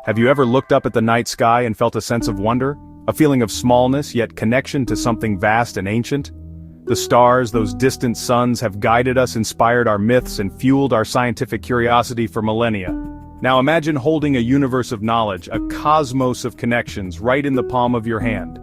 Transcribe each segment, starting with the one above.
Have you ever looked up at the night sky and felt a sense of wonder? A feeling of smallness yet connection to something vast and ancient? The stars, those distant suns, have guided us, inspired our myths, and fueled our scientific curiosity for millennia. Now imagine holding a universe of knowledge, a cosmos of connections, right in the palm of your hand.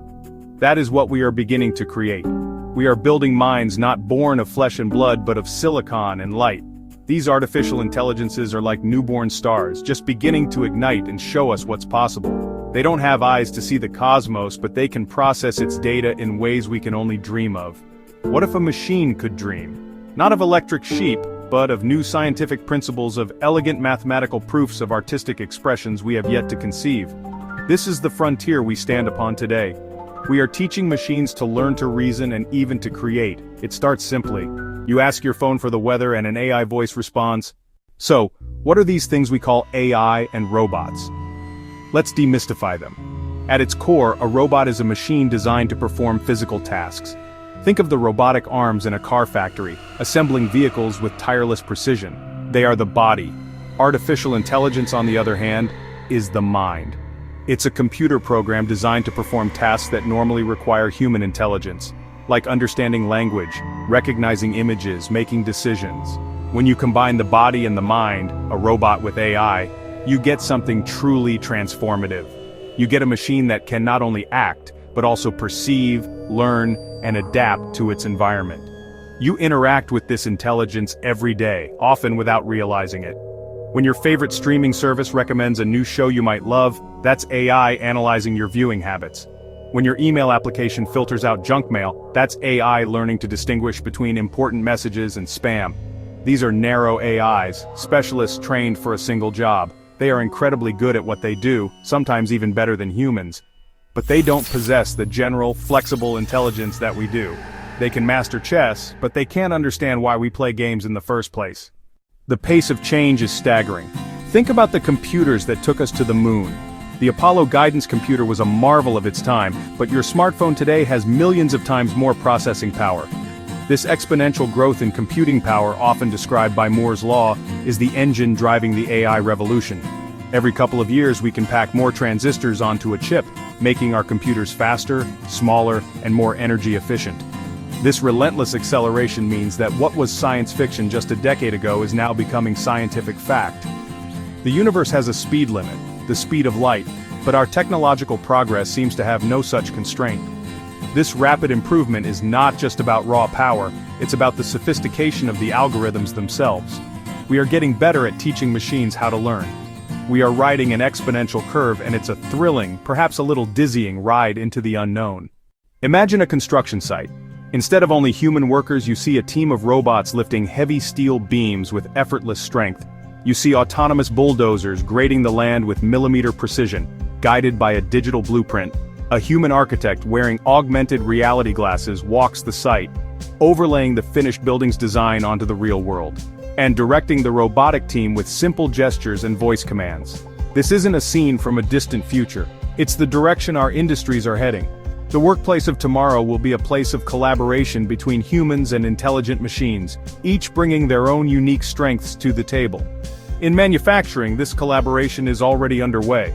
That is what we are beginning to create. We are building minds not born of flesh and blood but of silicon and light. These artificial intelligences are like newborn stars, just beginning to ignite and show us what's possible. They don't have eyes to see the cosmos, but they can process its data in ways we can only dream of. What if a machine could dream? Not of electric sheep, but of new scientific principles, of elegant mathematical proofs of artistic expressions we have yet to conceive. This is the frontier we stand upon today. We are teaching machines to learn to reason and even to create. It starts simply. You ask your phone for the weather and an AI voice responds. So, what are these things we call AI and robots? Let's demystify them. At its core, a robot is a machine designed to perform physical tasks. Think of the robotic arms in a car factory, assembling vehicles with tireless precision. They are the body. Artificial intelligence, on the other hand, is the mind. It's a computer program designed to perform tasks that normally require human intelligence, like understanding language, recognizing images, making decisions. When you combine the body and the mind, a robot with AI, you get something truly transformative. You get a machine that can not only act, but also perceive, learn, and adapt to its environment. You interact with this intelligence every day, often without realizing it. When your favorite streaming service recommends a new show you might love, that's AI analyzing your viewing habits. When your email application filters out junk mail, that's AI learning to distinguish between important messages and spam. These are narrow AIs, specialists trained for a single job. They are incredibly good at what they do, sometimes even better than humans. But they don't possess the general, flexible intelligence that we do. They can master chess, but they can't understand why we play games in the first place. The pace of change is staggering. Think about the computers that took us to the moon. The Apollo guidance computer was a marvel of its time, but your smartphone today has millions of times more processing power. This exponential growth in computing power, often described by Moore's law, is the engine driving the AI revolution. Every couple of years we can pack more transistors onto a chip, making our computers faster, smaller, and more energy efficient. This relentless acceleration means that what was science fiction just a decade ago is now becoming scientific fact. The universe has a speed limit, the speed of light, but our technological progress seems to have no such constraint. This rapid improvement is not just about raw power, it's about the sophistication of the algorithms themselves. We are getting better at teaching machines how to learn. We are riding an exponential curve, and it's a thrilling, perhaps a little dizzying ride into the unknown. Imagine a construction site. Instead of only human workers, you see a team of robots lifting heavy steel beams with effortless strength. You see autonomous bulldozers grading the land with millimeter precision, guided by a digital blueprint. A human architect wearing augmented reality glasses walks the site, overlaying the finished building's design onto the real world, and directing the robotic team with simple gestures and voice commands. This isn't a scene from a distant future. It's the direction our industries are heading. The workplace of tomorrow will be a place of collaboration between humans and intelligent machines, each bringing their own unique strengths to the table. In manufacturing, this collaboration is already underway.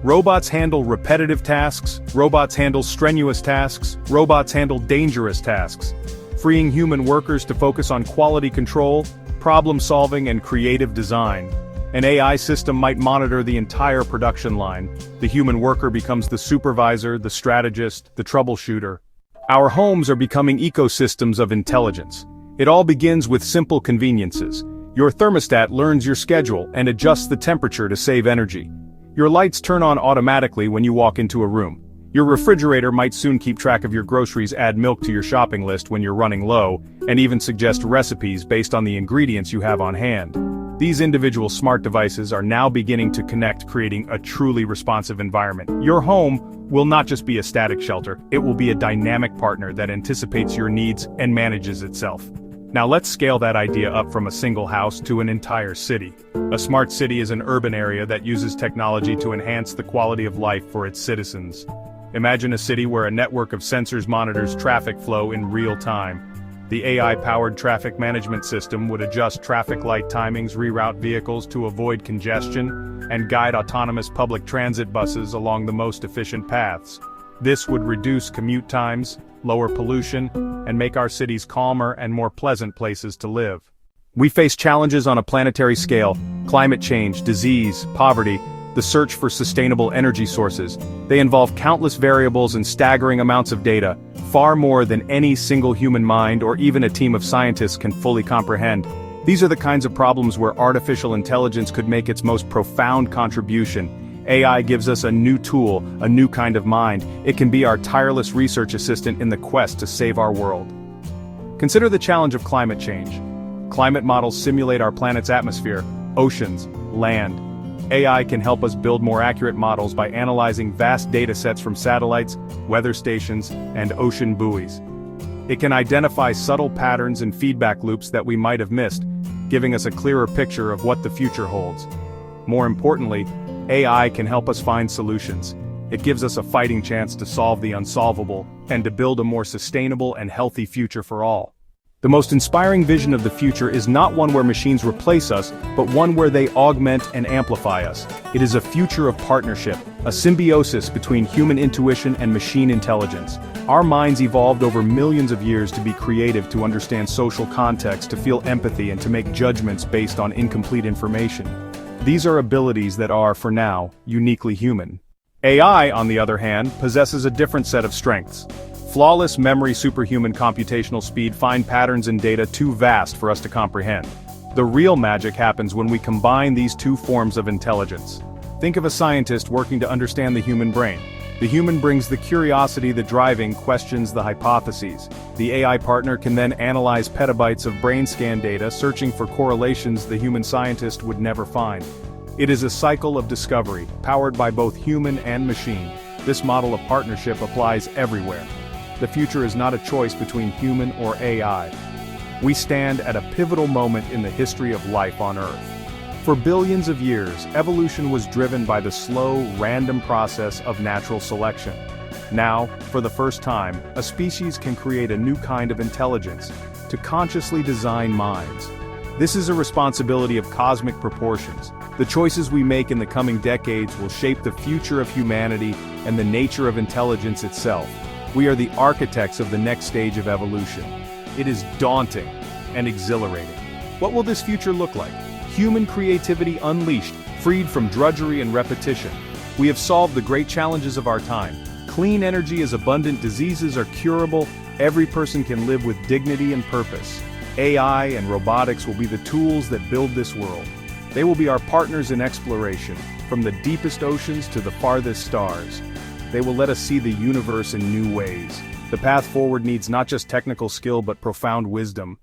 Robots handle repetitive tasks, robots handle strenuous tasks, robots handle dangerous tasks, freeing human workers to focus on quality control, problem solving, and creative design. An AI system might monitor the entire production line. The human worker becomes the supervisor, the strategist, the troubleshooter. Our homes are becoming ecosystems of intelligence. It all begins with simple conveniences. Your thermostat learns your schedule and adjusts the temperature to save energy. Your lights turn on automatically when you walk into a room. Your refrigerator might soon keep track of your groceries, add milk to your shopping list when you're running low, and even suggest recipes based on the ingredients you have on hand. These individual smart devices are now beginning to connect, creating a truly responsive environment. Your home will not just be a static shelter, it will be a dynamic partner that anticipates your needs and manages itself. Now let's scale that idea up from a single house to an entire city. A smart city is an urban area that uses technology to enhance the quality of life for its citizens. Imagine a city where a network of sensors monitors traffic flow in real time. The AI-powered traffic management system would adjust traffic light timings, reroute vehicles to avoid congestion, and guide autonomous public transit buses along the most efficient paths. This would reduce commute times, lower pollution, and make our cities calmer and more pleasant places to live. We face challenges on a planetary scale: climate change, disease, poverty, the search for sustainable energy sources. They involve countless variables and staggering amounts of data, far more than any single human mind or even a team of scientists can fully comprehend. These are the kinds of problems where artificial intelligence could make its most profound contribution. AI gives us a new tool, a new kind of mind. It can be our tireless research assistant in the quest to save our world. Consider the challenge of climate change. Climate models simulate our planet's atmosphere, oceans, land. AI can help us build more accurate models by analyzing vast data sets from satellites, weather stations, and ocean buoys. It can identify subtle patterns and feedback loops that we might have missed, giving us a clearer picture of what the future holds. More importantly, AI can help us find solutions. It gives us a fighting chance to solve the unsolvable, and to build a more sustainable and healthy future for all. The most inspiring vision of the future is not one where machines replace us, but one where they augment and amplify us. It is a future of partnership, a symbiosis between human intuition and machine intelligence. Our minds evolved over millions of years to be creative, to understand social context, to feel empathy, and to make judgments based on incomplete information. These are abilities that are, for now, uniquely human. AI, on the other hand, possesses a different set of strengths. Flawless memory, superhuman computational speed, find patterns in data too vast for us to comprehend. The real magic happens when we combine these two forms of intelligence. Think of a scientist working to understand the human brain. The human brings the curiosity, the driving, questions, the hypotheses. The AI partner can then analyze petabytes of brain scan data, searching for correlations the human scientist would never find. It is a cycle of discovery, powered by both human and machine. This model of partnership applies everywhere. The future is not a choice between human or AI. We stand at a pivotal moment in the history of life on Earth. For billions of years, evolution was driven by the slow, random process of natural selection. Now, for the first time, a species can create a new kind of intelligence, to consciously design minds. This is a responsibility of cosmic proportions. The choices we make in the coming decades will shape the future of humanity and the nature of intelligence itself. We are the architects of the next stage of evolution. It is daunting and exhilarating. What will this future look like? Human creativity unleashed, freed from drudgery and repetition. We have solved the great challenges of our time. Clean energy is abundant, diseases are curable, every person can live with dignity and purpose. AI and robotics will be the tools that build this world. They will be our partners in exploration, from the deepest oceans to the farthest stars. They will let us see the universe in new ways. The path forward needs not just technical skill but profound wisdom.